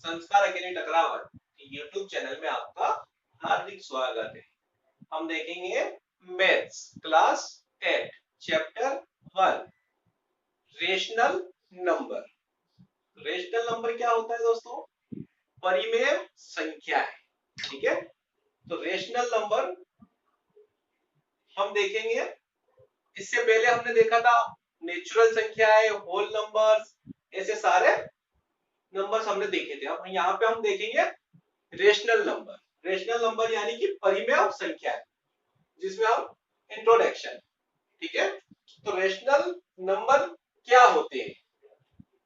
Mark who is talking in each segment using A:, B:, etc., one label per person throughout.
A: संस्कार academy टकरावट YouTube channel में आपका हार्दिक स्वागत है। हम देखेंगे maths class 8 chapter 1 rational number. Rational number क्या होता है दोस्तों? परिमेय संख्या है। ठीक है, तो रेशनल नंबर हम देखेंगे। इससे पहले हमने देखा था नेचुरल संख्याएं, होल नंबर्स, ऐसे सारे नंबर्स हमने देखे थे। अब यहाँ पे हम देखेंगे रेशनल नंबर। रेशनल नंबर यानी कि परिमेय संख्या है, जिसमें हम इंट्रोडक्शन। ठीक है, तो रेशनल नंबर क्या होते हैं?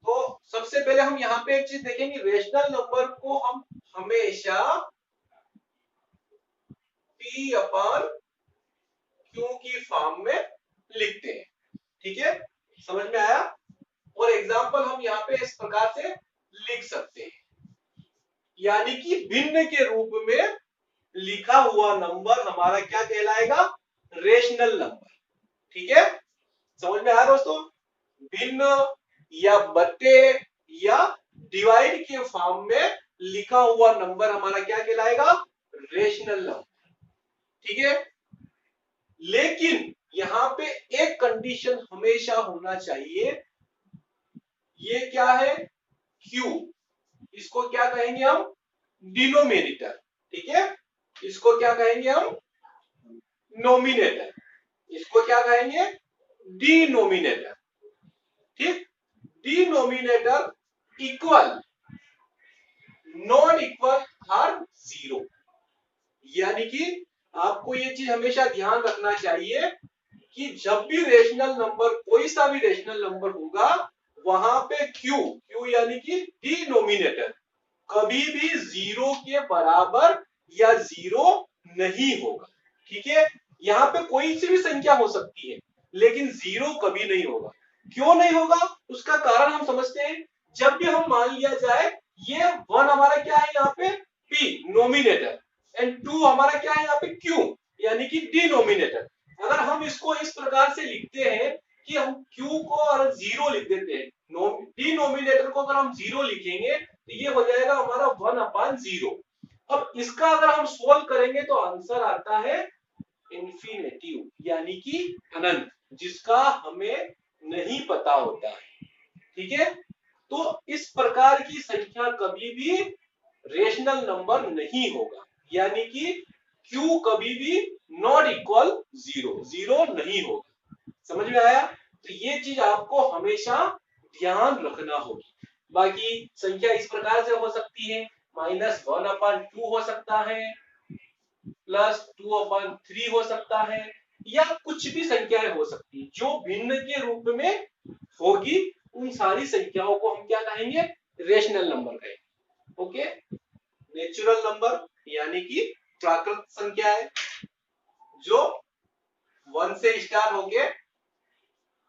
A: तो सबसे पहले हम यहाँ पे एक चीज देखेंगे, रेशनल नंबर को हम हमेशा P अपॉन Q की फॉर्म में लिखते हैं। ठीक है, समझ में आया? और एग्जांपल हम यहाँ पे इस प्रकार से लिख सकते हैं, यानी कि भिन्न के रूप में लिखा हुआ नंबर हमारा क्या कहलाएगा? Rational number. ठीक है, समझ में आया दोस्तों? भिन्न या बटे या डिवाइड के फॉर्म में लिखा हुआ नंबर हमारा क्या कहलाएगा? Rational number. ठीक है, लेकिन यहां पे एक कंडीशन हमेशा होना चाहिए। ये क्या है? Q। इसको क्या कहेंगे हम? डिनोमिनेटर। ठीक है, इसको क्या कहेंगे हम? नोमिनेटर। इसको क्या कहेंगे? डिनोमिनेटर। ठीक, डिनोमिनेटर इक्वल नॉन इक्वल हर जीरो। यानी कि आपको ये चीज हमेशा ध्यान रखना चाहिए कि जब भी रेशनल नंबर, कोई सा भी रेशनल नंबर होगा, वहां पे Q यानी कि डिनोमिनेटर कभी भी जीरो के बराबर या जीरो नहीं होगा। ठीक है, यहाँ पे कोई सी भी संख्या हो सकती है, लेकिन जीरो कभी नहीं होगा। क्यों नहीं होगा? उसका कारण हम समझते हैं। जब भी हम मान लिया जाए ये वन हमारा क्या है यहाँ पे? P नोमिनेटर, एंड टू हमारा क्या है यहाँ पे? Q यानी कि डिनोमिनेटर। अगर हम इसको इस प्रकार से लिखते हैं कि हम Q को और जीरो लिख देते हैं, डिनोमिनेटर को अगर हम जीरो लिखेंगे तो ये हो जाएगा हमारा 1/0। अब इसका अगर हम सोल्व करेंगे तो आंसर आता है इंफिनिटिव, यानी कि अनंत, जिसका हमें नहीं पता होता है। ठीक है, तो इस प्रकार की संख्या कभी भी रेशनल नंबर नहीं होगा, यानी कि Q कभी भी नॉट इक्वल जीरो, जीरो नहीं होगा। समझ में आया? तो ये चीज आपको हमेशा ध्यान रखना होगी। बाकी संख्या इस प्रकार से हो सकती है, -1/2 हो सकता है, +2/3 हो सकता है, या कुछ भी संख्याएं हो सकती है जो भिन्न के रूप में होगी। उन सारी संख्याओं को हम क्या कहेंगे? रेशनल नंबर कहेंगे। ओके, नेचुरल नंबर यानी कि प्राकृत संख्या है, जो 1 से स्टार्ट होके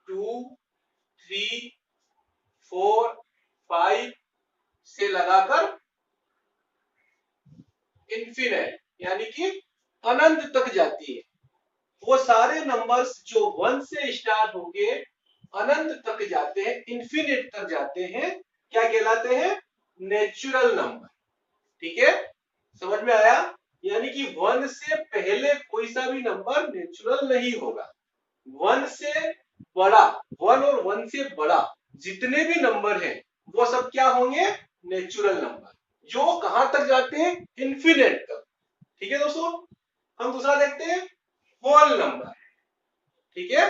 A: 2, 3, 4, 5 से लगाकर इन्फिनिट यानी कि अनंत तक जाती है। वो सारे नंबर्स जो 1 से स्टार्ट होके अनंत तक जाते हैं, इन्फिनिट तक जाते हैं, क्या कहलाते हैं? Natural number. ठीक है, समझ में आया? यानी कि 1 से पहले कोई सा भी नंबर नेचुरल नहीं होगा। 1 से बड़ा, 1 और 1 से बड़ा जितने भी नंबर हैं वो सब क्या होंगे? नेचुरल नंबर, जो कहां तक जाते हैं? इन्फिनिट तक। ठीक है दोस्तों, हम दूसरा देखते हैं, होल नंबर। ठीक है,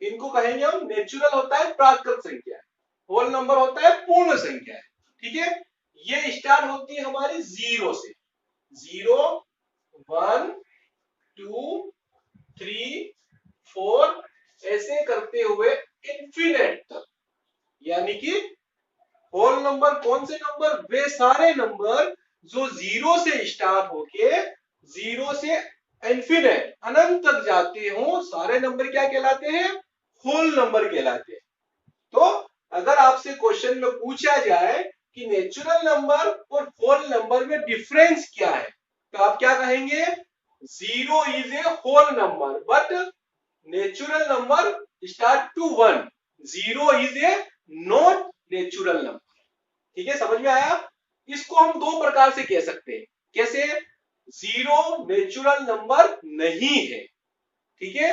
A: इनको कहेंगे हम, नेचुरल होता है प्राकृत संख्या, होल नंबर होता है पूर्ण संख्या। ठीक है, ये स्टार्ट होती है हमारी जीरो से, 0, 1, 2, 3, 4 ऐसे करते हुए इन्फिनिट तक। यानी कि होल नंबर कौन से नंबर? वे सारे नंबर जो 0 से स्टार्ट होके 0 से इन्फिनिट अनंत तक जाते हो, सारे नंबर क्या कहलाते हैं? होल नंबर कहलाते हैं। तो अगर आपसे क्वेश्चन में पूछा जाए कि नेचुरल नंबर और होल नंबर में डिफरेंस क्या है, तो आप क्या कहेंगे? 0 is a whole number but natural number start to 1, 0 is a not natural number. ठीक है, समझ में आया? इसको हम दो प्रकार से कह सकते हैं। कैसे? जीरो नेचुरल नंबर नहीं है, ठीक है,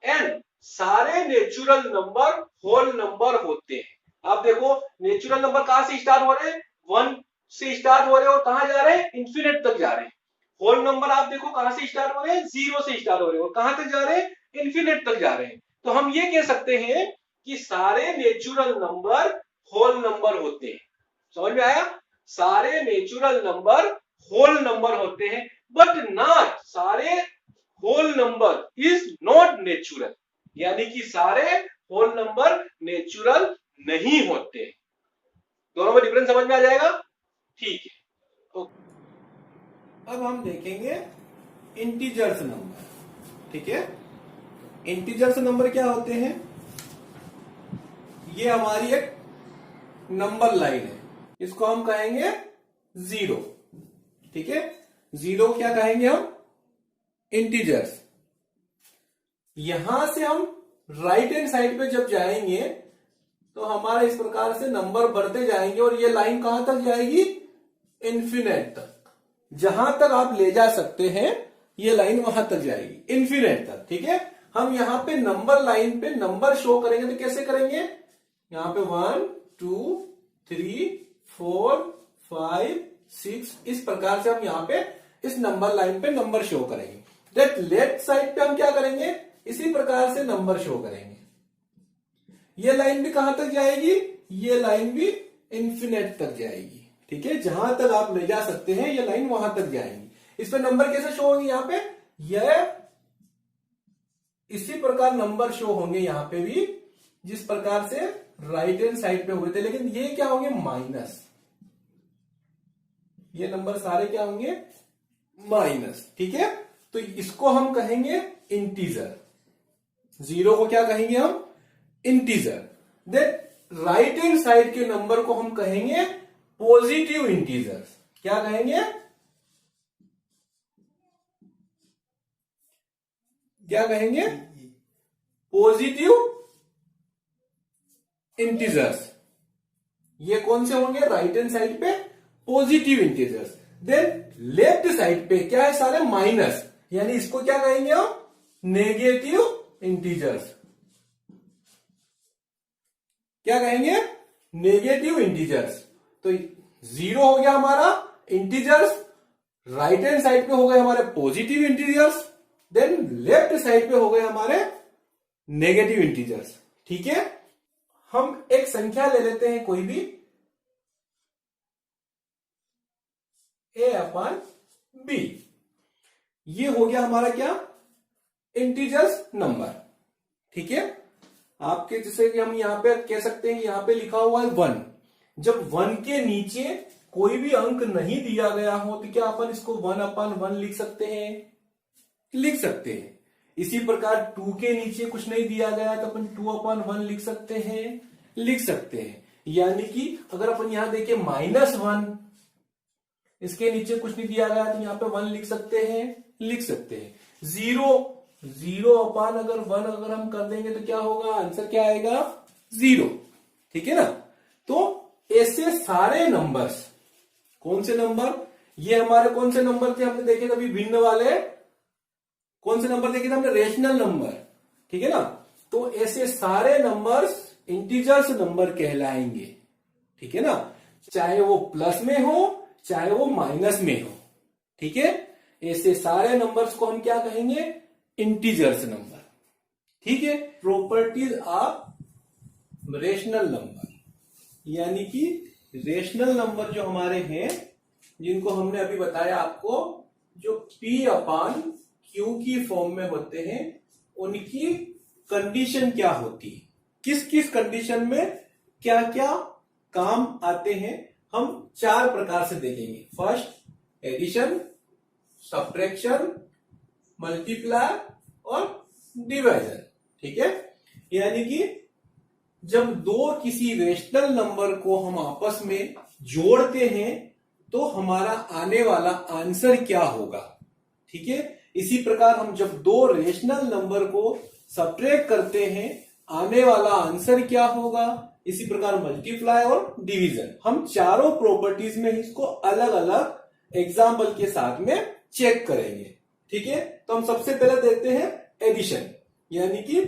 A: एंड सारे नेचुरल नंबर होल नंबर होते हैं। आप देखो नेचुरल नंबर कहां से स्टार्ट हो रहे हैं? 1 से स्टार्ट हो रहे हैं और कहां जा रहे हैं? इंफिनिट तक जा रहे हैं। होल नंबर आप देखो कहां से स्टार्ट हो रहे हैं? 0 से स्टार्ट हो रहे हैं और कहां तक जा रहे हैं? इंफिनिट तक जा रहे हैं। तो हम ये कह सकते हैं कि सारे नेचुरल नंबर होल नंबर होते हैं। समझ में आया? सारे नेचुरल नंबर होल नंबर होते हैं, बट नॉट सारे whole number is not natural, यानी कि सारे होल नंबर नेचुरल नहीं होते। दोनों में डिफरेंस समझ में आ जाएगा? ठीक है। अब हम देखेंगे इंटीजर्स नंबर, ठीक है। इंटीजर्स नंबर क्या होते हैं? ये हमारी एक नंबर लाइन है, इसको हम कहेंगे जीरो, ठीक है। जीरो क्या कहेंगे हम? इंटीजर्स। यहां से हम राइट हैंड साइड पे जब जाएंगे तो हमारा इस प्रकार से नंबर बढ़ते जाएंगे और ये लाइन कहां तक जाएगी? इन्फिनिट तक। जहां तक आप ले जा सकते हैं ये लाइन वहां तक जाएगी, इन्फिनिट तक, ठीक है। हम यहां पे नंबर लाइन पे नंबर शो करेंगे तो कैसे करेंगे? यहां पे 1 2 3 4 5 6 इस प्रकार से हम यहां पे इस नंबर लाइन पे नंबर शो करेंगे। दैट लेफ्ट साइड पे हम क्या करेंगे? इसी प्रकार से नंबर शो करेंगे। ये लाइन भी कहां तक जाएगी? ये लाइन भी इन्फिनिट तक जाएगी, ठीक है। जहां तक आप ले जा सकते हैं ये लाइन वहां तक जाएगी। इस पे नंबर कैसे शो होंगे? यहां पे यह इसी प्रकार नंबर शो होंगे यहां पे भी, जिस प्रकार से राइट हैंड साइड पे हुए थे, लेकिन ये क्या होंगे? माइनस। ये नंबर सारे क्या होंगे? माइनस, ठीक है। तो इसको हम कहेंगे इंटीजर। जीरो को क्या कहेंगे हम? Integer. Then right hand side के नंबर को हम कहेंगे पॉजिटिव इंटीजर्स। क्या कहेंगे? क्या कहेंगे? Positive integers. ये कौन से होंगे? राइट हैंड साइड पे positive integers. Then left side पे क्या है? सारे माइनस, यानी इसको क्या कहेंगे हम? Negative integers. क्या कहेंगे? Negative integers. तो जीरो हो गया हमारा इंटीजर्स, राइट हैंड साइड पे हो गए हमारे positive integers, then left side पे हो गए हमारे नेगेटिव इंटीजर्स, ठीक है। हम एक संख्या ले लेते हैं कोई भी, a/b। ये हो गया हमारा क्या? इंटीजर्स नंबर, ठीक है। आपके जैसे कि हम यहां पे कह सकते हैं, यहां पे लिखा हुआ है 1। जब 1 के नीचे कोई भी अंक नहीं दिया गया हो तो क्या अपन इसको 1/1 लिख सकते हैं? लिख सकते हैं। इसी प्रकार 2 के नीचे कुछ नहीं दिया गया तो अपन 2/1 लिख सकते हैं, लिख सकते हैं। यानी कि अगर अपन यहां देखें -1, इसके नीचे कुछ नहीं दिया गया तो यहां पे 1 लिख सकते हैं, लिख सकते हैं। 0/1 अगर हम कर देंगे तो क्या होगा? आंसर क्या आएगा? 0, ठीक है ना। तो ऐसे सारे नंबर्स, कौन से नंबर? ये हमारे कौन से नंबर थे? हमने देखे कभी भिन्न वाले कौन से नंबर देखे थे हमने? रेशनल नंबर, ठीक है ना। तो ऐसे सारे नंबर्स इंटीजर्स नंबर कहलाएंगे, ठीक है ना। चाहे वो प्लस में हो चाहे वो माइनस में हो, ठीक है। ऐसे सारे नंबर्स को हम क्या कहेंगे? इंटीजर्स नंबर, ठीक है। प्रॉपर्टीज ऑफ रेशनल नंबर, यानी कि रेशनल नंबर जो हमारे हैं, जिनको हमने अभी बताया आपको, जो P/Q की फॉर्म में होते हैं, उनकी कंडीशन क्या होती है, किस किस कंडीशन में क्या क्या काम आते हैं, हम 4 प्रकार से देखेंगे। फर्स्ट एडिशन, सब्ट्रैक्शन, मल्टीप्लाई और डिवीजन, ठीक है। यानी कि जब दो किसी रेशनल नंबर को हम आपस में जोड़ते हैं तो हमारा आने वाला आंसर क्या होगा, ठीक है। इसी प्रकार हम जब दो रेशनल नंबर को सब्ट्रैक्ट करते हैं, आने वाला आंसर क्या होगा, इसी प्रकार मल्टीप्लाई और डिवीजन, हम चारों प्रॉपर्टीज में इसको अलग अलग एग्जाम्पल के साथ में चेक करेंगे। ठीक है, तो हम सबसे पहले देखते हैं एडिशन, यानी कि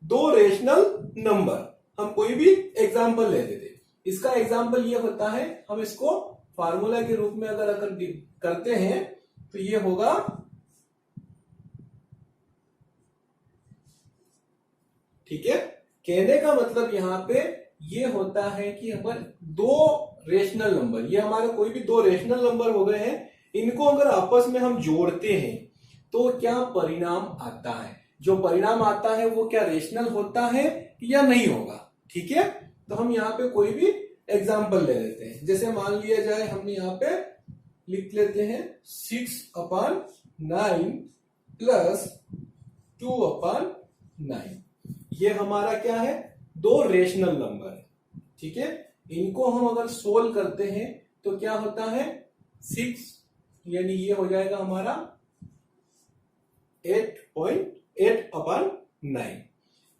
A: दो रेशनल नंबर। हम कोई भी एग्जाम्पल लेते थे, इसका एग्जाम्पल ये होता है, हम इसको फार्मूला के रूप में अगर करते हैं तो ये होगा ठीक है। कहने का मतलब यहां पे ये होता है कि अगर दो रेशनल नंबर, ये हमारे कोई भी दो रेशनल नंबर हो गए हैं, इनको अगर आपस में हम जोड़ते हैं तो क्या परिणाम आता है, जो परिणाम आता है वो क्या रेशनल होता है या नहीं होगा। ठीक है, तो हम यहाँ पे कोई भी एग्जाम्पल ले लेते हैं। जैसे मान लिया जाए हमने यहाँ पे लिख लेते हैं 6/9 प्लस 2/9। ये हमारा क्या है, दो रेशनल नंबर है। ठीक है, इनको हम अगर सोल्व करते हैं तो क्या होता है 6, यानी ये हो जाएगा हमारा 8/9।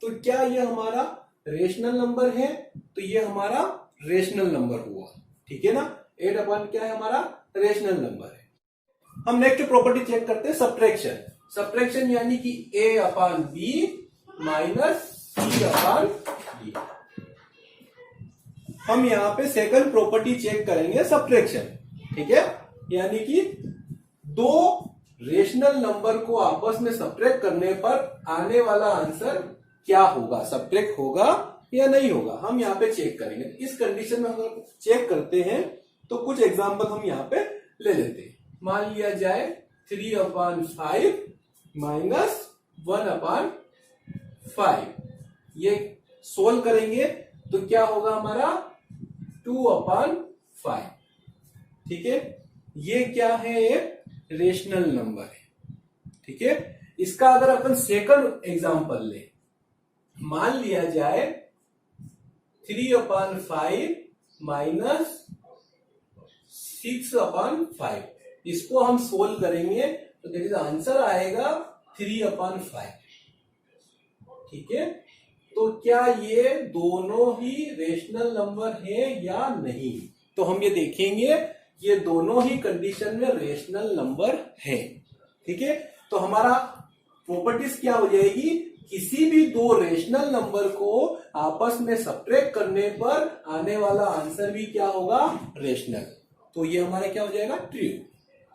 A: तो क्या ये हमारा रेशनल नंबर है, तो ये हमारा रेशनल नंबर हुआ। ठीक है ना, 8 क्या है हमारा रेशनल नंबर है। हम नेक्स्ट प्रॉपर्टी चेक करते हैं सब्ट्रैक्शन। सब्ट्रैक्शन यानी कि A/B माइनस C/D। हम यहां पे सेकंड प्रॉपर्टी चेक करेंगे सब्ट्रैक्शन। ठीक है, यानी कि दो रेशनल नंबर को आपस में सब्ट्रैक्ट करने पर आने वाला आंसर क्या होगा, सब्ट्रैक्ट होगा या नहीं होगा, हम यहाँ पे चेक करेंगे। इस कंडीशन में अगर चेक करते हैं तो कुछ एग्जांपल हम यहाँ पे ले लेते हैं। मान लिया जाए 3/5 माइनस 1/5, ये सोल्व करेंगे तो क्या होगा हमारा 2/5। ठीक है, ये क्या है, एक रेशनल नंबर है। ठीक है, इसका अगर अपन सेकंड एग्जांपल ले, मान लिया जाए 3/5 माइनस 6/5, इसको हम सोल्व करेंगे तो देखिए आंसर आएगा 3/5। ठीक है, तो क्या ये दोनों ही रेशनल नंबर है या नहीं, तो हम ये देखेंगे ये दोनों ही कंडीशन में रेशनल नंबर है। ठीक है, तो हमारा प्रॉपर्टीज क्या हो जाएगी, किसी भी दो रेशनल नंबर को आपस में सब्ट्रैक्ट करने पर आने वाला आंसर भी क्या होगा, रेशनल। तो ये हमारा क्या हो जाएगा, ट्रू।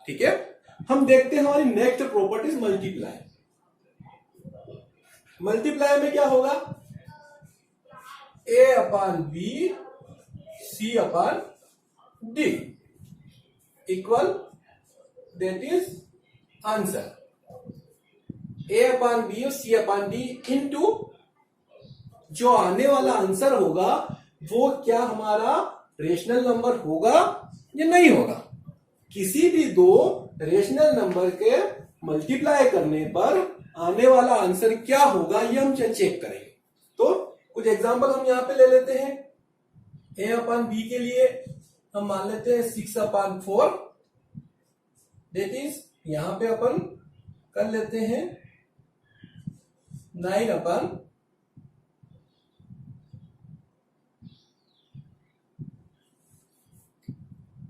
A: ठीक है, हम देखते हैं हमारी नेक्स्ट प्रॉपर्टीज मल्टीप्लाई। मल्टीप्लाई में क्या होगा, A/B C/D equal, that is answer. A/B और C/D इंटू जो आने वाला आंसर होगा वो क्या हमारा रेशनल नंबर होगा या नहीं होगा। किसी भी दो रेशनल नंबर के मल्टीप्लाई करने पर आने वाला आंसर क्या होगा ये हम चेक करेंगे। तो कुछ एग्जांपल हम यहां पे ले लेते हैं। A/B के लिए हम मान लेते हैं 6/4, दैट इज यहां पे अपन कर लेते हैं 9/,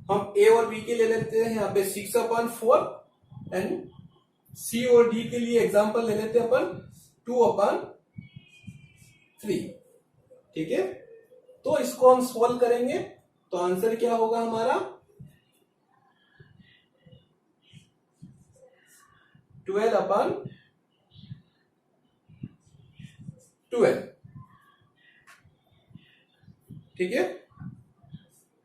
A: हम A और B के लिए लेते हैं यहाँ पे 6/4 एंड C और D के लिए एग्जांपल ले लेते हैं अपन 2/3। ठीक है, तो इसको हम सॉल्व करेंगे तो आंसर क्या होगा हमारा 12/12। ठीक है,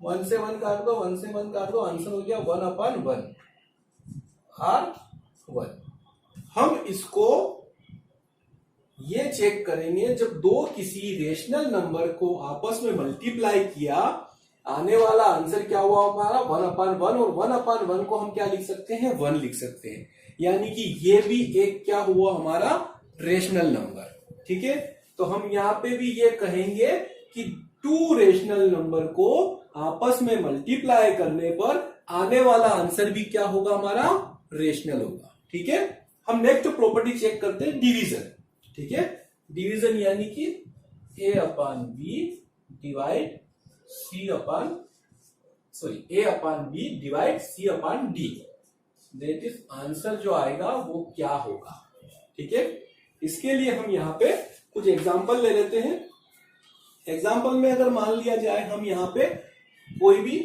A: 1 से 1 काट दो, 1 से 1 काट दो, आंसर हो गया 1/1 R1। हम इसको ये चेक करेंगे, जब दो किसी रेशनल नंबर को आपस में मल्टीप्लाई किया आने वाला आंसर क्या हुआ हमारा 1/1, और 1/1 को हम क्या लिख सकते हैं, 1 लिख सकते हैं, यानी कि ये भी एक क्या हुआ हमारा रेशनल नंबर। ठीक है, तो हम यहाँ पे भी ये कहेंगे कि टू रेशनल नंबर को आपस में मल्टीप्लाई करने पर आने वाला आंसर भी क्या होगा हमारा रेशनल होगा। ठीक है, हम नेक्स्ट प्रॉपर्टी चेक करते हैं डिवीजन। ठीक है, डिवीजन यानी कि A/B
B: divide C upon A upon B divide C upon D, that is answer जो आएगा वो क्या होगा। ठीक है, इसके लिए हम यहाँ पे कुछ एग्जांपल ले लेते हैं। एग्जांपल में अगर मान लिया जाए हम यहाँ पे कोई भी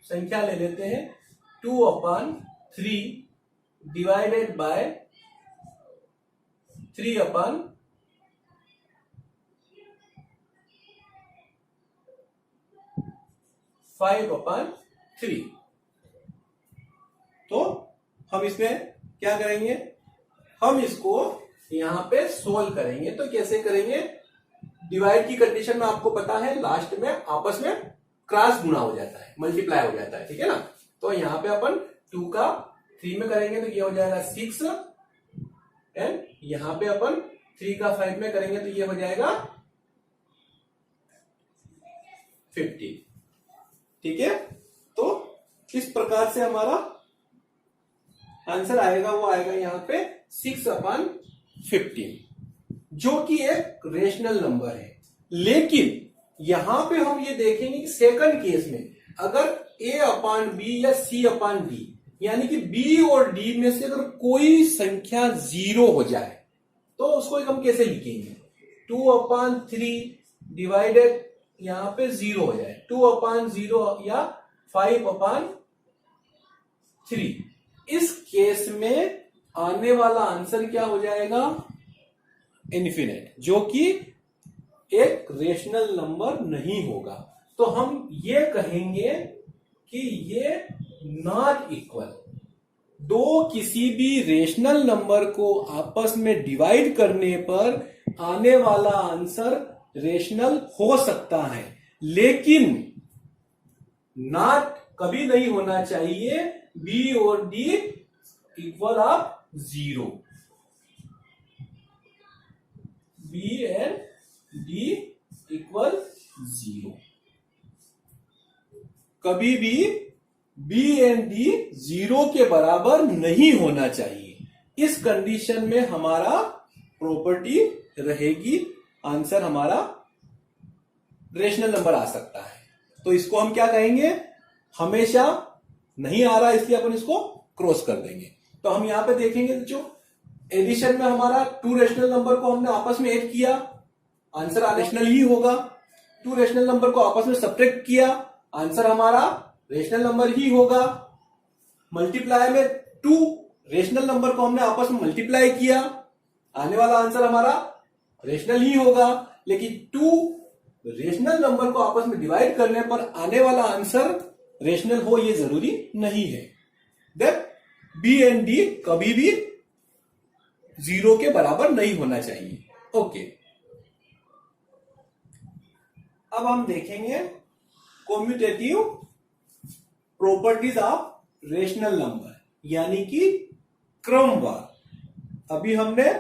B: संख्या ले लेते हैं 2/3 डिवाइडेड बाय 3/5, तो हम इसमें क्या करेंगे, हम इसको यहां पे सोल्व करेंगे। तो कैसे करेंगे, डिवाइड की कंडीशन में आपको पता है लास्ट में आपस में क्रॉस गुणा हो जाता है, मल्टीप्लाई हो जाता है। ठीक है ना, तो यहां पे अपन 2 का 3 में करेंगे तो ये हो जाएगा 6, एंड यहां पे अपन 3 का 5 में करेंगे तो ये हो जाएगा 50। ठीक है, तो किस प्रकार से हमारा आंसर आएगा, वो आएगा यहां पे 6/15, जो कि एक रेशनल नंबर है। लेकिन यहां पे हम ये देखेंगे कि सेकंड केस में अगर a/b या c/d यानी कि b और d में से अगर कोई संख्या 0 हो जाए तो उसको हम कैसे लिखेंगे, 2/3 डिवाइडेड यहां पे 0 हो जाए, 2/0 या 5/3। इस केस में आने वाला आंसर क्या हो जाएगा, इन्फिनिट, जो कि एक रेशनल नंबर नहीं होगा। तो हम ये कहेंगे कि ये नॉट इक्वल, दो किसी भी रेशनल नंबर को आपस में डिवाइड करने पर आने वाला आंसर रेशनल हो सकता है, लेकिन नॉट कभी नहीं होना चाहिए बी और D equal of 0, B and D equal 0। कभी भी बी एंड डी 0 के बराबर नहीं होना चाहिए। इस कंडीशन में हमारा प्रॉपर्टी रहेगी, आंसर हमारा रेशनल नंबर आ सकता है। तो इसको हम क्या कहेंगे, हमेशा नहीं आ रहा इसलिए अपन इसको क्रॉस कर देंगे। तो हम यहां पे देखेंगे जो एडिशन में हमारा 2 रेशनल नंबर को हमने आपस में ऐड किया, आंसर रेशनल ही होगा। 2 रेशनल नंबर को आपस में सब्ट्रैक्ट किया, आंसर हमारा रेशनल नंबर ही होगा। मल्टीप्लाई में 2 रेशनल नंबर को हमने आपस में मल्टीप्लाई किया, आने वाला आंसर हमारा रेशनल ही होगा। लेकिन 2 रेशनल नंबर को आपस में डिवाइड करने पर आने वाला आंसर रेशनल हो ये जरूरी नहीं है। दैट बी एंड डी कभी भी 0 के बराबर नहीं होना चाहिए। ओके, अब हम देखेंगे commutative properties of rational number, यानी कि क्रमवार। अभी हमने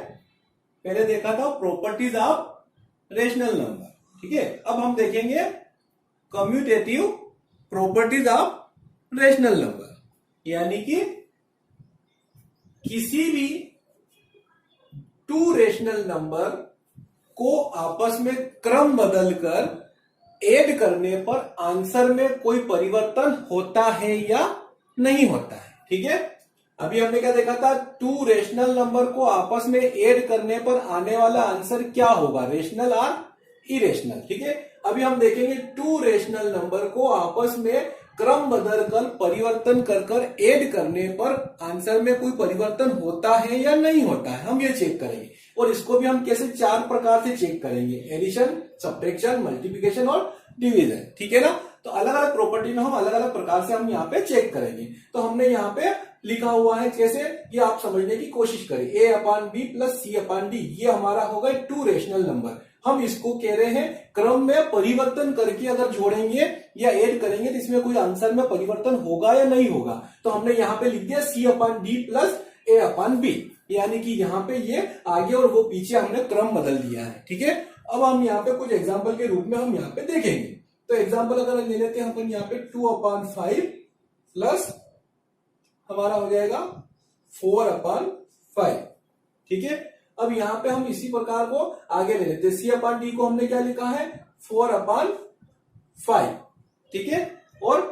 B: पहले देखा था प्रॉपर्टीज ऑफ रेशनल नंबर, ठीक है। अब हम देखेंगे commutative properties of rational number, यानी कि किसी भी 2 रेशनल नंबर को आपस में क्रम बदलकर ऐड करने पर आंसर में कोई परिवर्तन होता है या नहीं होता है। ठीक है, अभी हमने क्या देखा था, 2 रेशनल नंबर को आपस में ऐड करने पर आने वाला आंसर क्या होगा, रेशनल और इरेशनल। ठीक है, अभी हम देखेंगे 2 रेशनल नंबर को आपस में क्रम बदलकर परिवर्तन कर ऐड करने पर आंसर में कोई परिवर्तन होता है या नहीं होता है, हम ये चेक करेंगे। और इसको भी हम कैसे 4 प्रकार से चेक करेंगे, एडिशन, सब्ट्रैक्शन, मल्टीप्लिकेशन और डिवीजन। ठीक है ना, तो अलग अलग प्रॉपर्टी में हम अलग अलग प्रकार से हम यहाँ पे चेक करेंगे। तो हमने यहाँ पे लिखा हुआ है कैसे, ये आप समझने की कोशिश करें, a/b प्लस c/d, ये हमारा होगा 2 रेशनल नंबर। हम इसको कह रहे हैं क्रम में परिवर्तन करके अगर जोड़ेंगे या ऐड करेंगे तो इसमें कोई आंसर में परिवर्तन होगा या नहीं होगा। तो हमने यहाँ पे लिख दिया c/d प्लस a/b, यानी कि यहाँ पे ये आगे और वो पीछे हमने क्रम बदल दिया है। ठीक है, अब हम यहाँ पे कुछ एग्जाम्पल के रूप में हम यहाँ पे देखेंगे। तो एग्जाम्पल अगर ले लेते हैं अपन यहाँ पे 2/5 प्लस हमारा हो जाएगा 4/5। ठीक है, अब यहाँ पे हम इसी प्रकार को आगे ले लेते हैं। c/d को हमने क्या लिखा है, 4/5 5, ठीक है। और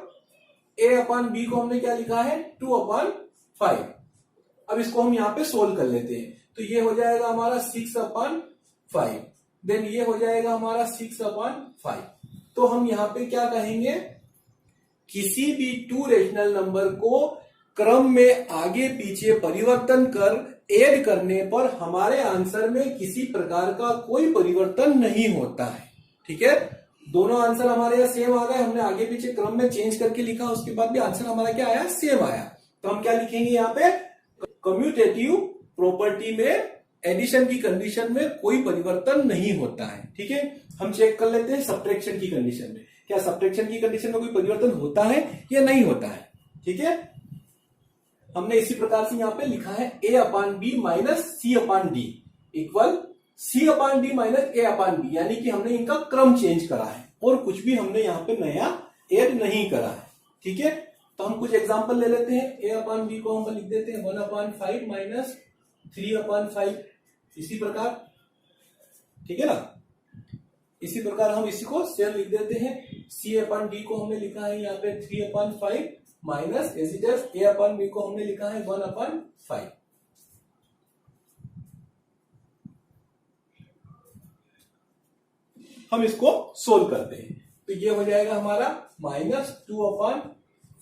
B: a अपॉन b को हमने क्या लिखा है 2 अपॉन 5। अब इसको हम यहां पे सोल्व कर लेते हैं, तो ये हो जाएगा हमारा 6 अपॉन 5, देन ये हो जाएगा हमारा 6 अपॉन 5। तो हम यहां पे क्या कहेंगे, किसी भी टू रेशनल नंबर को क्रम में आगे पीछे परिवर्तन कर ऐड करने पर हमारे आंसर में किसी प्रकार का कोई परिवर्तन नहीं होता है, ठीक है। दोनों आंसर हमारे यहाँ सेम आ गए, हमने आगे पीछे क्रम में चेंज करके लिखा, उसके बाद भी आंसर हमारा क्या आया, सेम आया। तो हम क्या लिखेंगे यहाँ पे, कम्यूटेटिव प्रॉपर्टी में एडिशन की कंडीशन में कोई परिवर्तन नहीं होता है, ठीक है। हम चेक कर लेते हैं सब्ट्रैक्शन की कंडीशन में, क्या सब्ट्रैक्शन की कंडीशन में कोई परिवर्तन होता है या नहीं होता है, ठीक है। हमने इसी प्रकार से यहां पे लिखा है a upon B minus C upon D equal C upon D minus A upon B, यानी कि हमने इनका क्रम चेंज करा है और कुछ भी हमने यहाँ पे नया ऐड नहीं करा है, ठीक है। तो हम कुछ एग्जांपल ले लेते हैं। a अपॉन बी को हम लिख देते हैं 1 अपॉन 5 माइनस 3 अपॉन 5, इसी प्रकार, ठीक है ना। इसी प्रकार हम इसी को सेम लिख देते हैं। c अपॉन डी को हमने लिखा है यहाँ पे 3 upon 5 minus as it is a upon B को हमने लिखा है 1 अपॉन 5। हम इसको सोल्व करते हैं, तो ये हो जाएगा हमारा माइनस 2 अपॉन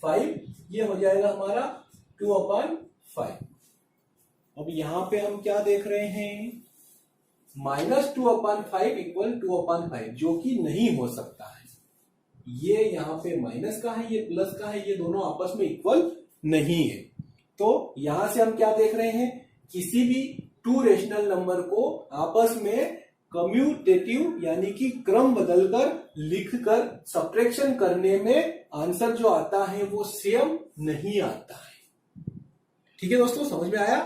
B: 5, ये हो जाएगा हमारा 2 अपॉन 5। अब यहां पे हम क्या देख रहे हैं, माइनस 2 अपॉन 5 इक्वल 2 अपॉन 5, जो कि नहीं हो सकता है। ये यहां पे माइनस का है, ये प्लस का है, ये दोनों आपस में इक्वल नहीं है। तो यहां से हम क्या देख रहे हैं, किसी भी टू रेशनल नंबर को आपस में कम्यूटेटिव यानी कि क्रम बदलकर लिखकर सब्ट्रैक्शन करने में आंसर जो आता है वो सेम नहीं आता है, ठीक है दोस्तों, समझ में आया।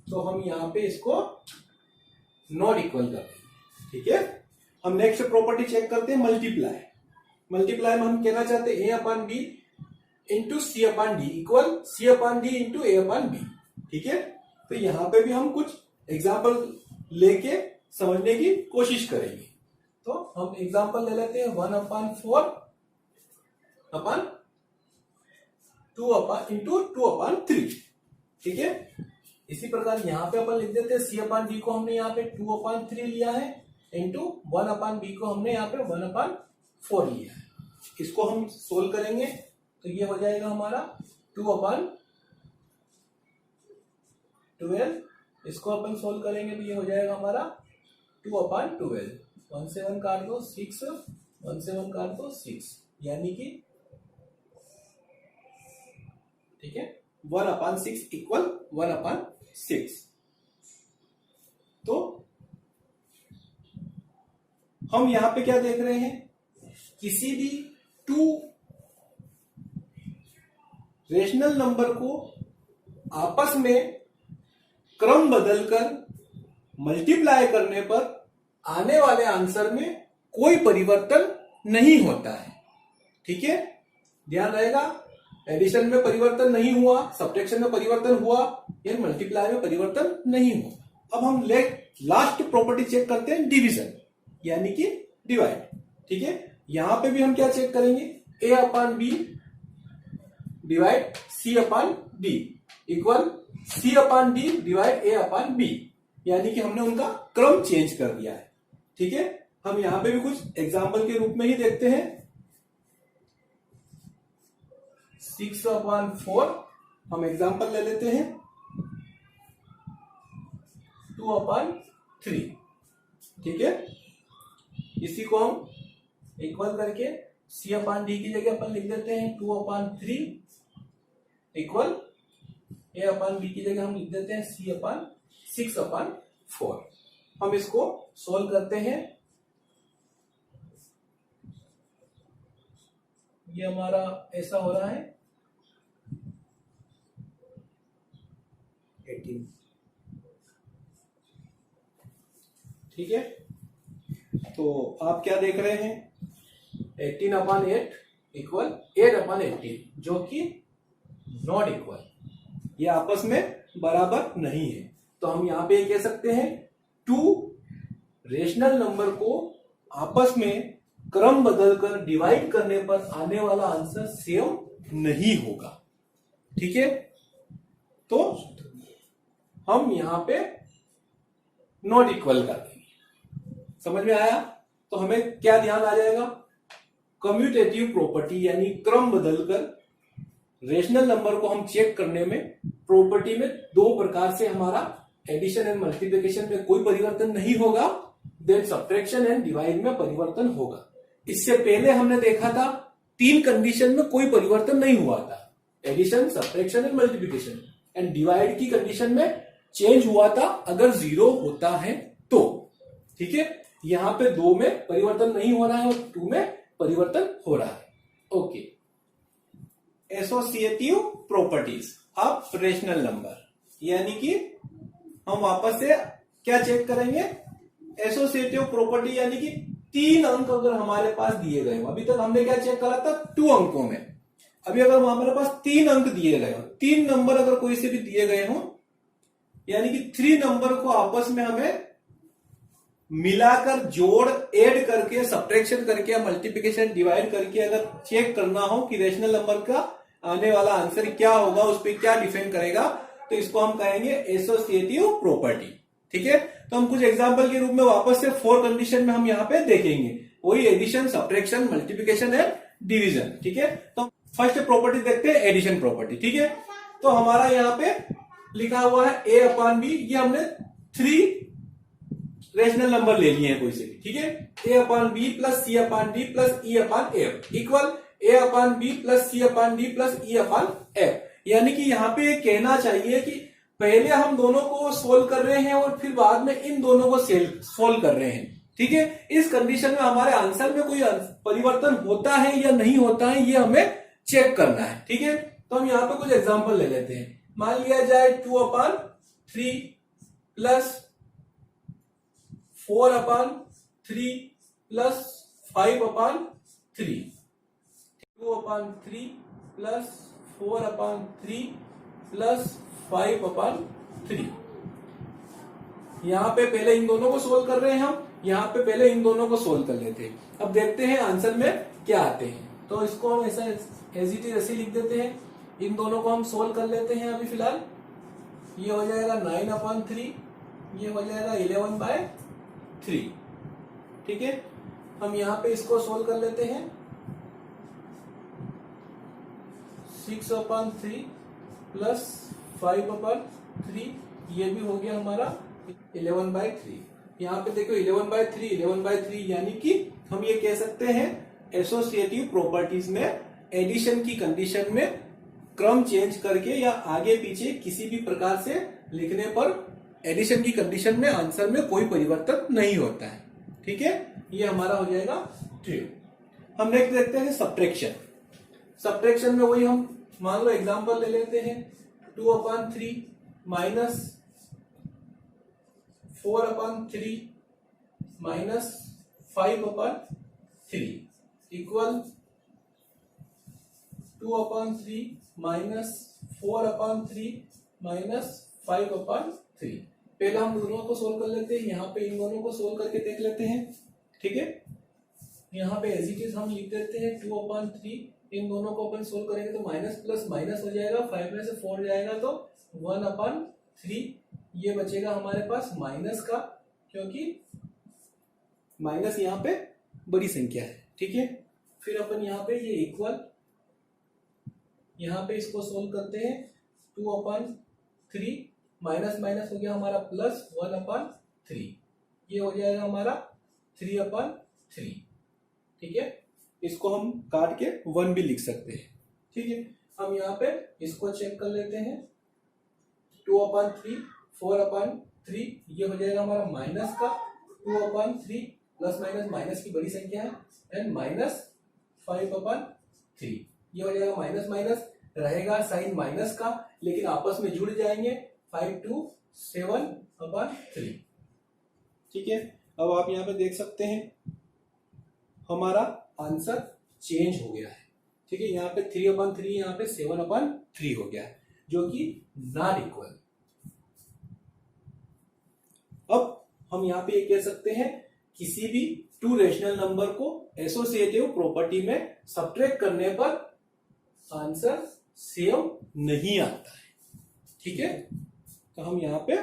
B: तो हम यहां पे इसको नॉट इक्वल करते हैं, ठीक है। हम नेक्स्ट प्रॉपर्टी चेक करते हैं, मल्टीप्लाई। मल्टीप्लाई में हम कहना चाहते हैं a upon B into C upon D equal C upon D into A upon B, ठीक है। तो यहां पे भी हम कुछ एग्जाम्पल लेके समझने की कोशिश करेंगे। तो हम एग्जाम्पल ले लेते हैं 1 upon 4 upon 2 upon into 2 upon 3, ठीक है। इसी प्रकार यहां पे अपन लिख देते हैं सी अपॉन डी को हमने यहाँ पे 2 अपॉन 3 लिया है इंटू 1 अपॉन बी को हमने यहाँ पे 1 अपॉन 4 लिया है। इसको हम सोल्व करेंगे तो ये हो जाएगा हमारा 2 अपॉन 12, इसको अपन सोल्व करेंगे तो ये हो जाएगा हमारा 2 अपॉन 12, 1 से 1 काट दो 6, 1 से 1 काट दो 6, यानी कि ठीक है 1 अपॉन 6 इक्वल 1 अपॉन 6। तो हम यहां पे क्या देख रहे हैं, किसी भी टू रेशनल नंबर को आपस में क्रम बदलकर मल्टीप्लाई करने पर आने वाले आंसर में कोई परिवर्तन नहीं होता है, ठीक है। ध्यान रहेगा, एडिशन में परिवर्तन नहीं हुआ, सब्ट्रैक्शन में परिवर्तन हुआ, या मल्टीप्लाई में परिवर्तन नहीं हुआ। अब हम लास्ट प्रॉपर्टी चेक करते हैं, डिवीजन यानी कि डिवाइड, ठीक है। यहां पे भी हम क्या चेक करेंगे, A upon B divide C upon D equal C upon D divide A upon B, यानी कि हमने उनका क्रम चेंज कर दिया है, ठीक है। हम यहां पे भी कुछ एग्जाम्पल के रूप में ही देखते हैं। 6 अपॉन 4 हम एग्जाम्पल ले लेते हैं, 2 अपॉन 3, ठीक है। इसी को हम इक्वल करके सी अपॉन डी की जगह अपन लिख देते हैं 2 अपॉन 3 इक्वल ए अपॉन बी की जगह हम लिख देते हैं सी अपॉन 6 अपॉन 4। हम इसको सोल्व करते हैं, ये हमारा ऐसा हो रहा है 18, ठीक है। तो आप क्या देख रहे हैं, 18 अपॉन 8 इक्वल 8 अपॉन 18, जो कि नॉट इक्वल, ये आपस में बराबर नहीं है। तो हम यहां पे कह सकते हैं टू रेशनल नंबर को आपस में क्रम बदलकर डिवाइड करने पर आने वाला आंसर सेम नहीं होगा। ठीक है, तो हम यहां पे नॉट इक्वल कर देंगे। समझ में आया? तो हमें क्या ध्यान आ जाएगा, कम्यूटेटिव प्रॉपर्टी यानी क्रम बदलकर रेशनल नंबर को हम चेक करने में प्रॉपर्टी में दो प्रकार से हमारा एडिशन एंड मल्टीप्लिकेशन में कोई परिवर्तन नहीं होगा, देन सब्ट्रैक्शन एंड डिवाइड में परिवर्तन होगा। इससे पहले हमने देखा था तीन कंडीशन में कोई परिवर्तन नहीं हुआ था, addition, subtraction and multiplication, and divide की कंडीशन में चेंज हुआ था अगर 0 होता है तो। ठीक है, यहां पे 2 में परिवर्तन नहीं हो रहा है और 2 में परिवर्तन हो रहा है। Okay, associative properties of rational number, यानी कि हम वापस से क्या चेक करेंगे, एसोसिएटिव प्रॉपर्टी यानी कि 3 अंक अगर हमारे पास दिए गए हो, अभी तक हमने क्या चेक करा था 2 अंकों में, अभी अगर हमारे पास 3 अंक दिए गए हो, 3 नंबर अगर कोई से भी दिए गए हो, यानी कि 3 नंबर को आपस में हमें मिलाकर जोड़ ऐड करके सब्ट्रैक्शन करके या मल्टीप्लिकेशन डिवाइड करके अगर चेक करना हो कि रेशनल नंबर का आने वाला आंसर क्या होगा, उस पर क्या डिफेंड करेगा, तो इसको हम कहेंगे एसोसिएटिव प्रॉपर्टी। ठीक है, तो हम कुछ एग्जांपल के रूप में वापस से 4 कंडीशन में हम यहां पे देखेंगे, वही addition, subtraction, multiplication and division. ठीक है, तो फर्स्ट प्रॉपर्टी देखते हैं एडिशन प्रॉपर्टी। ठीक है, तो हमारा यहां पे लिखा हुआ है a अपॉन बी, ये हमने 3 रेशनल नंबर ले लिए हैं कोई से भी। ठीक है, a upon B plus C upon D plus E upon F equal a upon B plus C upon D plus E upon F. यानी कि यहां पे कहना चाहिए कि पहले हम दोनों को सोल्व कर रहे हैं और फिर बाद में इन दोनों को सोल्व कर रहे हैं। ठीक है, इस कंडीशन में हमारे आंसर में कोई परिवर्तन होता है या नहीं होता है, ये हमें चेक करना है। ठीक है, तो हम यहाँ पे कुछ एग्जांपल ले लेते हैं। मान लिया जाए 2 upon 3 plus 4 upon 3 plus 5 upon 3, 2 upon 3 plus 4 upon 3 plus 5 upon 3। यहां पे पहले इन दोनों को सोल्व कर रहे हैं हम, यहां पे पहले इन दोनों को सोल्व कर लेते हैं। अब देखते हैं आंसर में क्या आते हैं। तो इसको हम ऐसा एज इट इज ऐसे लिख देते हैं, इन दोनों को हम सोल्व कर लेते हैं अभी फिलहाल। ये हो जाएगा 9 अपॉन 3, ये हो जाएगा 11/3। ठीक है, हम यहां पे इसको सोल्व कर लेते हैं, 6 अपॉन 3 प्लस 5 अपॉन 3, ये भी हो गया हमारा 11/3। यहाँ पे देखो 11/3, 11/3, यानी कि हम ये कह सकते हैं एसोसिएटिव प्रॉपर्टीज में एडिशन की कंडीशन में क्रम चेंज करके या आगे पीछे किसी भी प्रकार से लिखने पर एडिशन की कंडीशन में आंसर में कोई परिवर्तन नहीं होता है। ठीक है, ये हमारा हो जाएगा ट्रू। हम नेक्स्ट देखते हैं सब्ट्रैक्शन। सब्ट्रैक्शन में वही हम मान लो एग्जांपल ले लेते हैं, 2 upon 3 minus 4 upon 3 minus 5 upon 3 equal 2 upon 3 minus 4 upon 3 minus 5 upon 3। पहले हम दोनों को सोल्व कर लेते हैं, यहाँ पे इन दोनों को सोल्व करके देख लेते हैं। ठीक है, यहाँ पे एज इट इज हम लिख देते हैं 2 अपॉन 3, इन दोनों को अपन सोल्व करेंगे तो माइनस प्लस माइनस हो जाएगा, 5 में से 4 जाएगा तो 1 अपॉन 3, ये बचेगा हमारे पास माइनस का, क्योंकि माइनस यहाँ पे बड़ी संख्या है। ठीक है, फिर अपन यहाँ पे ये इक्वल, यहाँ पे इसको सोल्व करते हैं, 2 अपॉन 3 माइनस माइनस हो गया हमारा प्लस 1 अपॉन 3, ये हो जाएगा हमारा 3 अपॉन 3। ठीक है, इसको हम काट के 1 भी लिख सकते हैं। ठीक है, हम यहाँ पे इसको चेक कर लेते हैं, 2 अपॉन 3 4 अपॉन 3, ये हो जाएगा हमारा माइनस का 2 अपॉन 3, प्लस माइनस माइनस की बड़ी संख्या है, एंड माइनस 5 अपॉन 3, ये हो जाएगा माइनस माइनस, रहेगा साइन माइनस का, लेकिन आपस में जुड़ जाएंगे, 5 2 7 अपॉन 3। ठीक है, अब आप यहाँ पे देख सकते हैं हमारा आंसर चेंज हो गया है। ठीक है, यहाँ पे 3 अपॉन 3, यहाँ पे 7 अपॉन 3 हो गया है, जो कि नॉट इक्वल। अब हम यहाँ पे ये कह सकते हैं किसी भी टू रेशनल नंबर को एसोसिएटिव प्रॉपर्टी में सब्ट्रैक्ट करने पर आंसर सेम नहीं आता है। ठीक है, तो हम यहां पे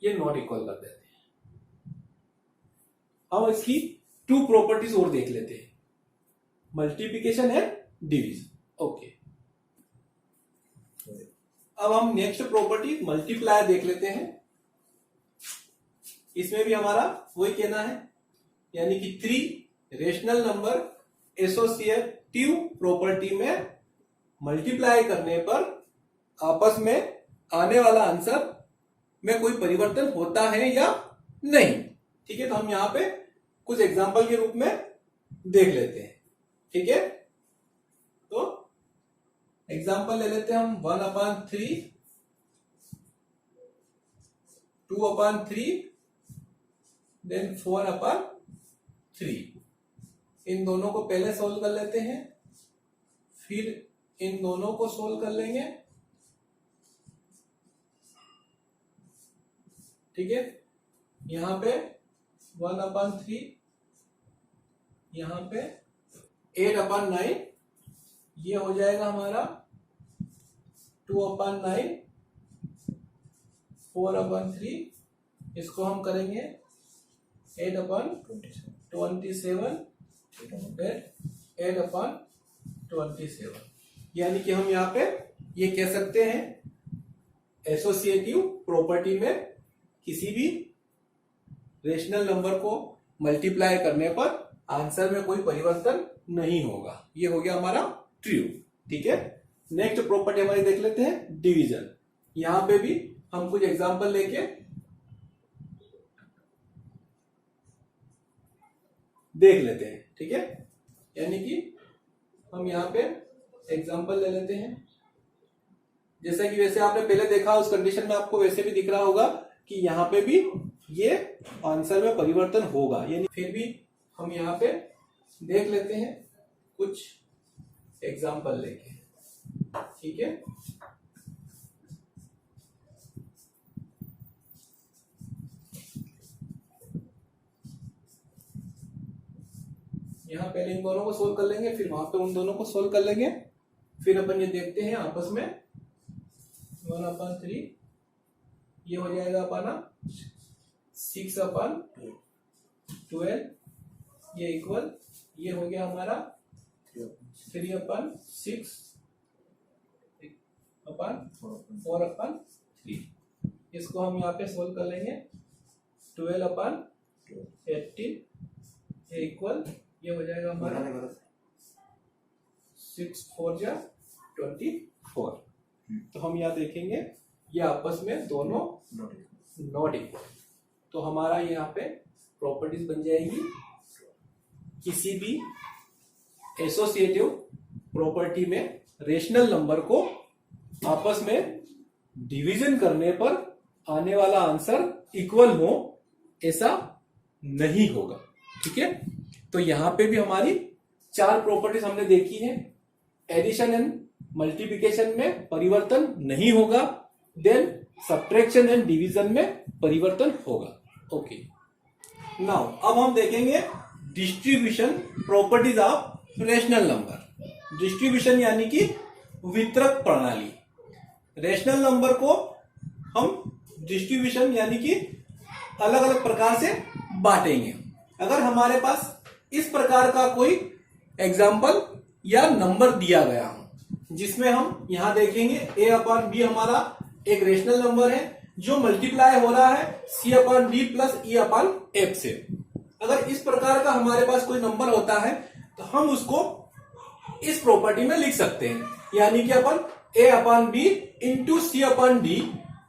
B: ये नॉट इक्वल कर देते हैं। हम इसकी टू प्रॉपर्टीज और देख लेते हैं, मल्टीप्लिकेशन एंड डिवीजन। ओके, अब हम नेक्स्ट प्रॉपर्टी मल्टीप्लायर देख लेते हैं। इसमें भी हमारा वही कहना है, यानी कि three rational number associative property में मल्टीप्लाई करने पर आपस में आने वाला आंसर में कोई परिवर्तन होता है या नहीं। ठीक है, तो हम यहां पे कुछ एग्जांपल के रूप में देख लेते हैं। ठीक है, तो एग्जांपल ले लेते हैं हम 1/3, 2/3, देन 4/3। इन दोनों को पहले सोल्व कर लेते हैं, फिर इन दोनों को सोल्व कर लेंगे। ठीक है, यहां पे 1/3, यहां पे 8/9, ये हो जाएगा हमारा 2/9, 4/3, इसको हम करेंगे 8/27, 8/27, यानी कि हम यहां पे ये कह सकते हैं एसोसिएटिव प्रॉपर्टी में किसी भी रेशनल नंबर को मल्टीप्लाई करने पर आंसर में कोई परिवर्तन नहीं होगा। ये हो गया हमारा ट्रू। ठीक है, नेक्स्ट प्रॉपर्टी हमारी देख लेते हैं डिवीजन। यहां पे भी हम कुछ एग्जांपल लेके देख लेते हैं। ठीक है, यानी कि हम यहां पे एग्जांपल ले लेते हैं, जैसा कि वैसे आपने पहले देखा उस कंडीशन में आपको वैसे भी दिख रहा होगा कि यहां पे भी ये आंसर में परिवर्तन होगा, यानी फिर भी हम यहां पे देख लेते हैं कुछ एग्जांपल लेके। ठीक है, यहां पहले इन दोनों को सोल्व कर लेंगे, फिर वहां पे उन दोनों को सोल्व कर लेंगे, फिर अपन ये देखते हैं आपस में 1/3, ये हो जाएगा अपना 6/12, ये इक्वल, ये हो गया हमारा 3/6/4/3। इसको हम यहाँ पे सोल्व कर लेंगे 12/18, ये इक्वल, ये हो जाएगा हमारा 6×4=24। तो हम यहाँ देखेंगे ये आपस में दोनों नॉट इक्वल, तो हमारा यहाँ पे प्रॉपर्टीज बन जाएगी किसी भी एसोसिएटिव प्रॉपर्टी में रेशनल नंबर को आपस में डिवीजन करने पर आने वाला आंसर इक्वल हो, ऐसा नहीं होगा। ठीक है, तो यहां पे भी हमारी चार प्रॉपर्टीज हमने देखी है। एडिशन एंड मल्टीप्लिकेशन में परिवर्तन नहीं होगा, देन सब्ट्रैक्शन एंड डिवीजन में परिवर्तन होगा। ओके, नाउ अब हम देखेंगे distribution properties of rational number. Distribution यानी कि वितरक प्रणाली। रेशनल नंबर को हम डिस्ट्रीब्यूशन यानी कि अलग अलग प्रकार से बांटेंगे। अगर हमारे पास इस प्रकार का कोई एग्जाम्पल या नंबर दिया गया हो, जिसमें हम यहां देखेंगे a/b हमारा एक रेशनल नंबर है जो मल्टीप्लाई हो रहा है c/d प्लस e/f से। अगर इस प्रकार का हमारे पास कोई नंबर होता है तो हम उसको इस प्रॉपर्टी में लिख सकते हैं, यानी कि अपन a/b इंटू c/d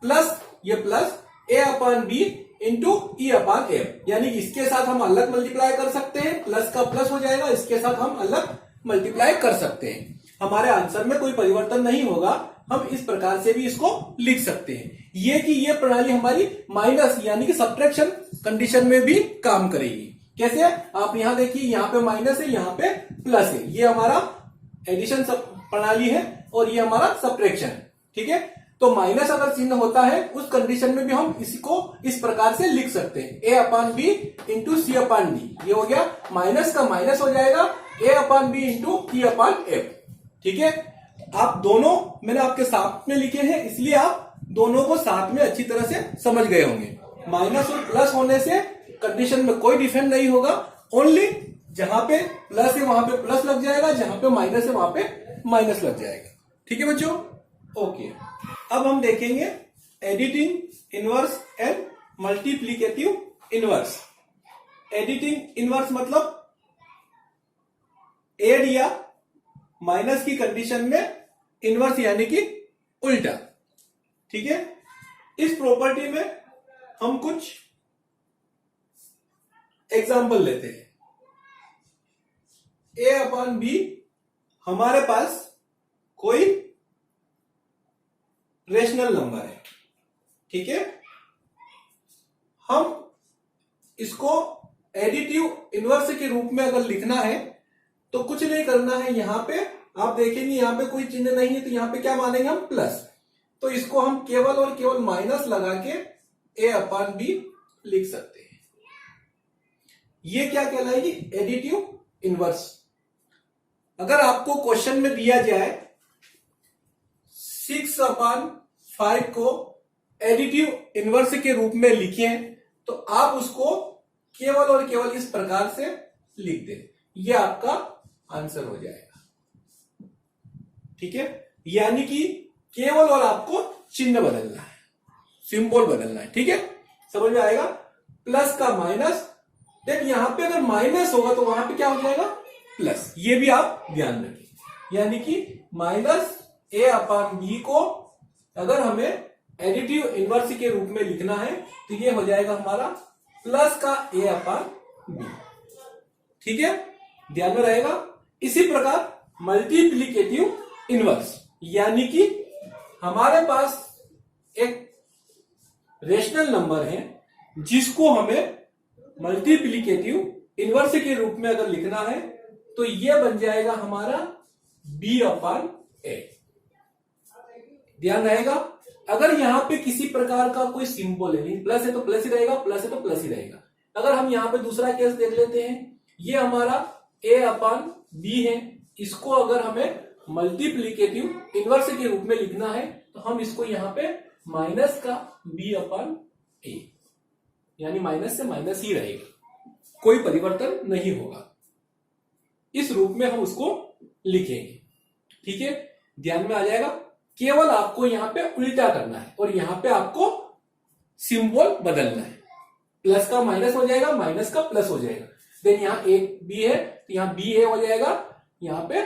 B: प्लस ये प्लस a/b इंटू e/f, यानी इसके साथ हम अलग मल्टीप्लाई कर सकते हैं, प्लस का प्लस हो जाएगा, इसके साथ हम अलग मल्टीप्लाई कर सकते हैं। हमारे आंसर में कोई परिवर्तन नहीं होगा, हम इस प्रकार से भी इसको लिख सकते हैं। ये कि ये प्रणाली हमारी माइनस यानी कि सब्ट्रैक्शन कंडीशन में भी काम करेगी। कैसे? आप यहां देखिए, यहां पे माइनस है, यहां पे प्लस है, ये हमारा एडिशन प्रणाली है और ये हमारा सब्ट्रैक्शन है। ठीक है, तो माइनस अगर चिन्ह होता है उस कंडीशन में भी हम इसको इस प्रकार से लिख सकते हैं, A upon B into C upon D. ये हो गया, माइनस का माइनस हो जाएगा A upon B into T upon F. ठीक है, आप दोनों मैंने आपके साथ में लिखे हैं, इसलिए आप दोनों को साथ में अच्छी तरह से समझ गए होंगे। माइनस और प्लस होने से कंडीशन में कोई डिफरेंस नहीं होगा, ओनली जहां पे प्लस है वहां पे प्लस लग जाएगा, जहां पे माइनस है वहां पे माइनस लग जाएगा। ठीक है बच्चों, ओके। अब हम देखेंगे editing inverse and multiplicative inverse. Editing inverse मतलब एड या माइनस की कंडीशन में इनवर्स यानी कि उल्टा। ठीक है, इस प्रॉपर्टी में हम कुछ एग्जाम्पल लेते हैं। ए अपॉन बी, हमारे पास कोई रेशनल नंबर है। ठीक है, हम इसको एडिटिव इनवर्स के रूप में अगर लिखना है तो कुछ नहीं करना है। यहां पे आप देखेंगे यहां पे कोई चिन्ह नहीं है, तो यहां पे क्या मानेंगे हम, प्लस। तो इसको हम केवल और केवल माइनस लगा के ए अपॉन बी लिख सकते हैं। ये क्या कहलाएगी, एडिटिव इनवर्स। अगर आपको क्वेश्चन में दिया जाए 6/5 को एडिटिव इनवर्स के रूप में लिखें, तो आप उसको केवल और केवल इस प्रकार से लिख दें, यह आपका आंसर हो जाएगा। ठीक है, यानी कि केवल और आपको चिन्ह बदलना है, सिंबल बदलना है। ठीक है, समझ में आएगा। प्लस का माइनस, देख यहां पे अगर माइनस होगा तो वहां पे क्या हो जाएगा, प्लस। ये भी आप ध्यान रखिए, यानी कि माइनस ए अपॉन बी को अगर हमें एडिटिव इनवर्स के रूप में लिखना है तो ये हो जाएगा हमारा प्लस का ए अपॉन बी। ठीक है, ध्यान में रहेगा। इसी प्रकार मल्टीप्लीकेटिव इनवर्स, यानी कि हमारे पास एक रेशनल नंबर है जिसको हमें मल्टीप्लीकेटिव इनवर्स के रूप में अगर लिखना है तो यह बन जाएगा हमारा बी अपॉन ए। ध्यान रहेगा, अगर यहां पे किसी प्रकार का कोई सिंबल है, प्लस है तो प्लस ही रहेगा, प्लस है तो प्लस ही रहेगा। अगर हम यहां पे दूसरा केस देख लेते हैं, ये हमारा ए अपॉन बी है, इसको अगर हमें मल्टीप्लीकेटिव इनवर्स के रूप में लिखना है तो हम इसको यहां पे माइनस का बी अपॉन ए, यानी माइनस से माइनस ही रहेगा, कोई परिवर्तन नहीं होगा। इस रूप में हम उसको लिखेंगे। ठीक है, ध्यान में आ जाएगा। केवल आपको यहां पे उल्टा करना है और यहां पे आपको सिंबल बदलना है। प्लस का माइनस हो जाएगा, माइनस का प्लस हो जाएगा। देन यहां ए बी है तो यहां बी ए हो जाएगा, यहां पे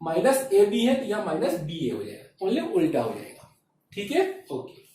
B: माइनस ए बी है तो यहां माइनस बी ए हो जाएगा, ओनली उल्टा हो जाएगा। ठीक है, ओके।